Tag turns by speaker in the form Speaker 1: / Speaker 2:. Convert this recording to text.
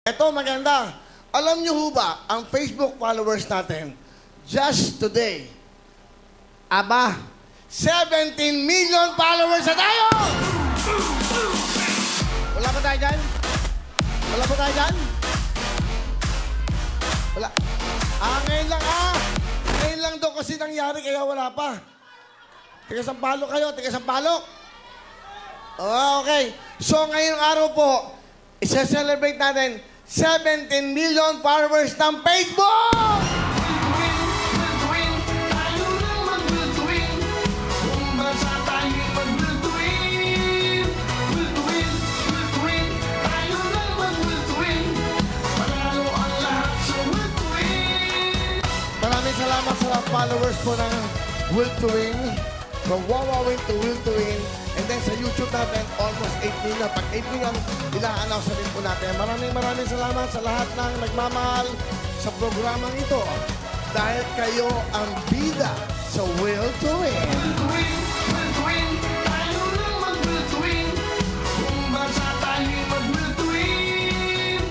Speaker 1: Ito maganda. Alam niyo ho ba, ang Facebook followers natin, just today, 17 million followers na tayo! Wala ba tayo dyan? Wala ba tayo dyan? Wala. Ngayon lang Ngayon lang daw kasi nangyari kaya wala pa. Tiga-Sampaloc kayo, tiga-Sampaloc. Okay. So ngayong araw po, isa-celebrate natin 17 million followers ng Facebook! Maraming salamat sa followers po ng Will to Win. From Wawa Win to Will to Win. And then sa YouTube natin, almost 8 million. Pag 8 million, ila-announce na rin po natin. Maraming salamat sa lahat ng nagmamahal sa programang ito. Dahil kayo ang bida sa Will to Win.